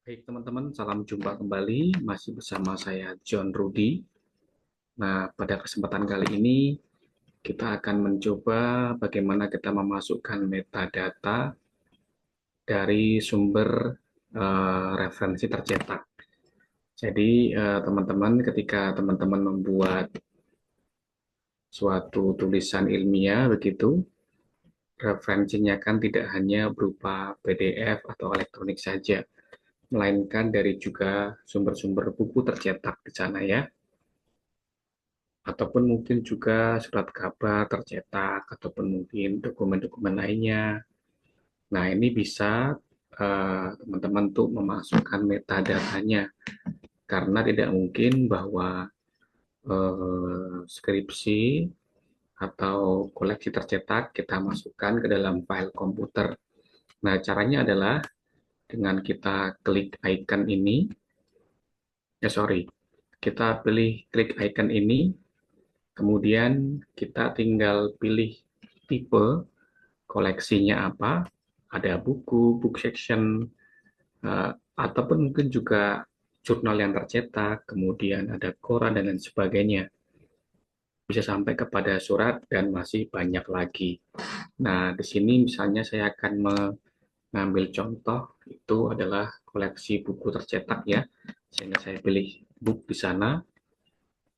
Baik teman-teman, salam jumpa kembali. Masih bersama saya John Rudy. Nah, pada kesempatan kali ini kita akan mencoba bagaimana kita memasukkan metadata dari sumber referensi tercetak. Jadi teman-teman, ketika teman-teman membuat suatu tulisan ilmiah begitu, referensinya kan tidak hanya berupa PDF atau elektronik saja, melainkan dari juga sumber-sumber buku tercetak di sana ya, ataupun mungkin juga surat kabar tercetak, ataupun mungkin dokumen-dokumen lainnya. Nah, ini bisa teman-teman tuh memasukkan metadatanya, karena tidak mungkin bahwa skripsi atau koleksi tercetak kita masukkan ke dalam file komputer. Nah, caranya adalah dengan kita klik icon ini, kita pilih klik icon ini, kemudian kita tinggal pilih tipe koleksinya apa, ada buku, book section, ataupun mungkin juga jurnal yang tercetak, kemudian ada koran dan lain sebagainya. Bisa sampai kepada surat dan masih banyak lagi. Nah, di sini misalnya saya akan mengambil contoh, itu adalah koleksi buku tercetak ya, sehingga saya pilih book di sana.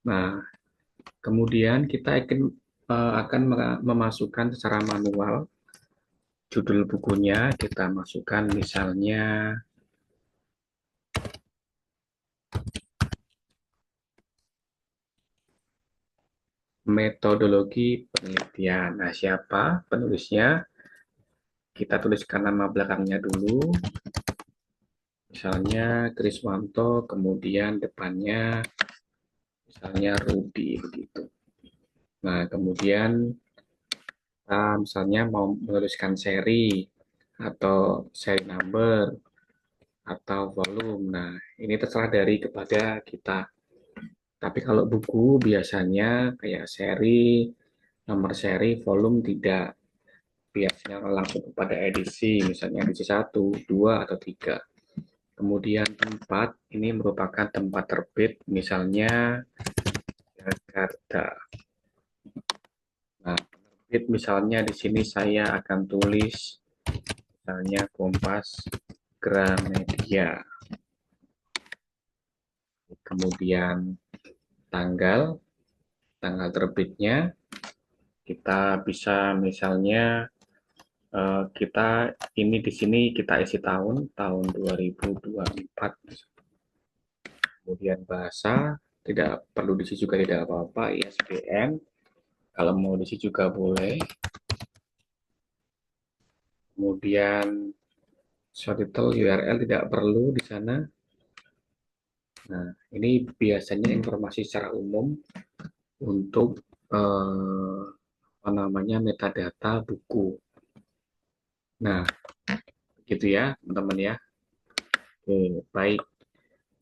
Nah, kemudian kita akan memasukkan secara manual judul bukunya, kita masukkan misalnya metodologi penelitian. Nah, siapa penulisnya? Kita tuliskan nama belakangnya dulu, misalnya Kriswanto, kemudian depannya misalnya Rudy begitu. Nah, kemudian misalnya mau menuliskan seri atau seri number atau volume. Nah, ini terserah dari kepada kita. Tapi kalau buku biasanya kayak seri, nomor seri, volume tidak. Biasanya langsung kepada edisi, misalnya edisi 1, 2, atau 3. Kemudian tempat, ini merupakan tempat terbit, misalnya Jakarta. Nah, penerbit misalnya di sini saya akan tulis misalnya Kompas Gramedia. Kemudian tanggal, tanggal terbitnya kita bisa misalnya kita ini di sini kita isi tahun 2024. Kemudian bahasa tidak perlu diisi juga, tidak apa-apa, ISBN kalau mau diisi juga boleh. Kemudian subtitle URL tidak perlu di sana. Nah, ini biasanya informasi secara umum untuk apa namanya metadata buku. Nah, gitu ya teman-teman ya. Oke, baik.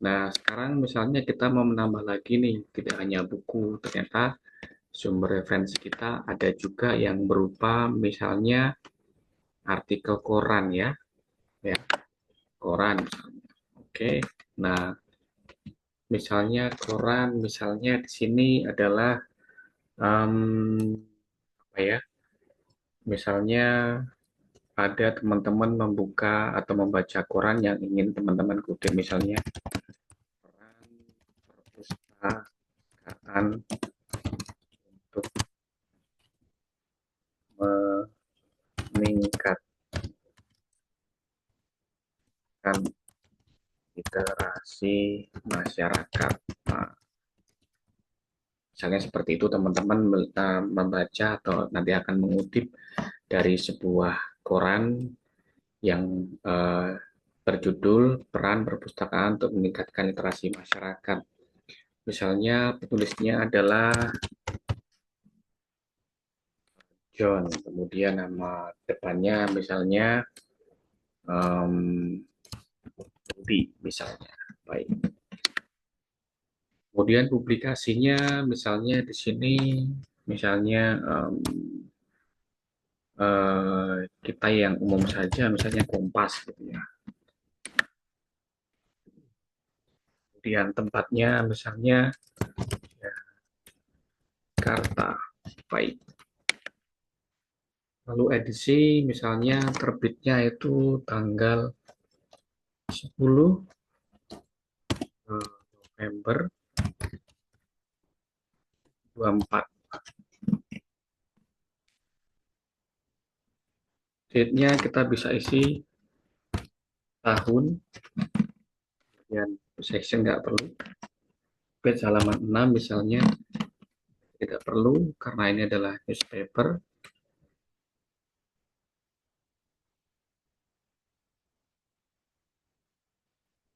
Nah, sekarang misalnya kita mau menambah lagi nih, tidak hanya buku, ternyata sumber referensi kita ada juga yang berupa misalnya artikel koran ya, ya koran misalnya. Oke, nah misalnya koran, misalnya di sini adalah apa ya, misalnya ada teman-teman membuka atau membaca koran yang ingin teman-teman kutip, misalnya peran perpustakaan untuk meningkatkan literasi masyarakat. Nah, misalnya seperti itu teman-teman membaca atau nanti akan mengutip dari sebuah koran yang berjudul Peran Perpustakaan untuk Meningkatkan Literasi Masyarakat. Misalnya penulisnya adalah John, kemudian nama depannya misalnya Rudy misalnya. Baik. Kemudian publikasinya misalnya di sini misalnya kita yang umum saja, misalnya Kompas gitu ya. Kemudian tempatnya misalnya Jakarta, baik. Lalu edisi misalnya terbitnya itu tanggal 10 November 24. Date-nya kita bisa isi tahun, kemudian section nggak perlu. Page halaman 6 misalnya tidak perlu karena ini adalah newspaper.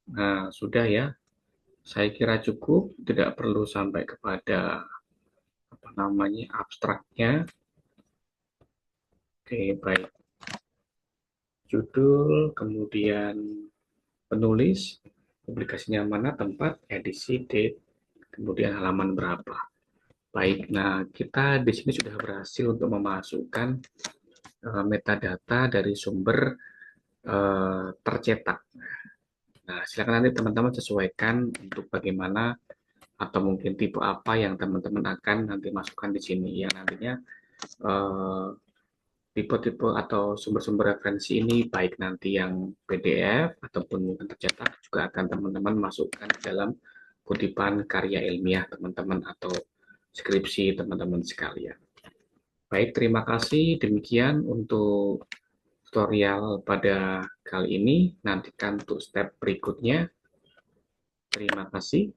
Nah, sudah ya. Saya kira cukup, tidak perlu sampai kepada apa namanya abstraknya. Oke, baik. Judul, kemudian penulis, publikasinya mana, tempat, edisi, date, kemudian halaman berapa. Baik, nah kita di sini sudah berhasil untuk memasukkan metadata dari sumber tercetak. Nah, silakan nanti teman-teman sesuaikan untuk bagaimana atau mungkin tipe apa yang teman-teman akan nanti masukkan di sini. Yang nantinya tipe-tipe atau sumber-sumber referensi ini baik nanti yang PDF ataupun mungkin tercetak juga akan teman-teman masukkan ke dalam kutipan karya ilmiah teman-teman atau skripsi teman-teman sekalian. Baik, terima kasih. Demikian untuk tutorial pada kali ini. Nantikan untuk step berikutnya. Terima kasih.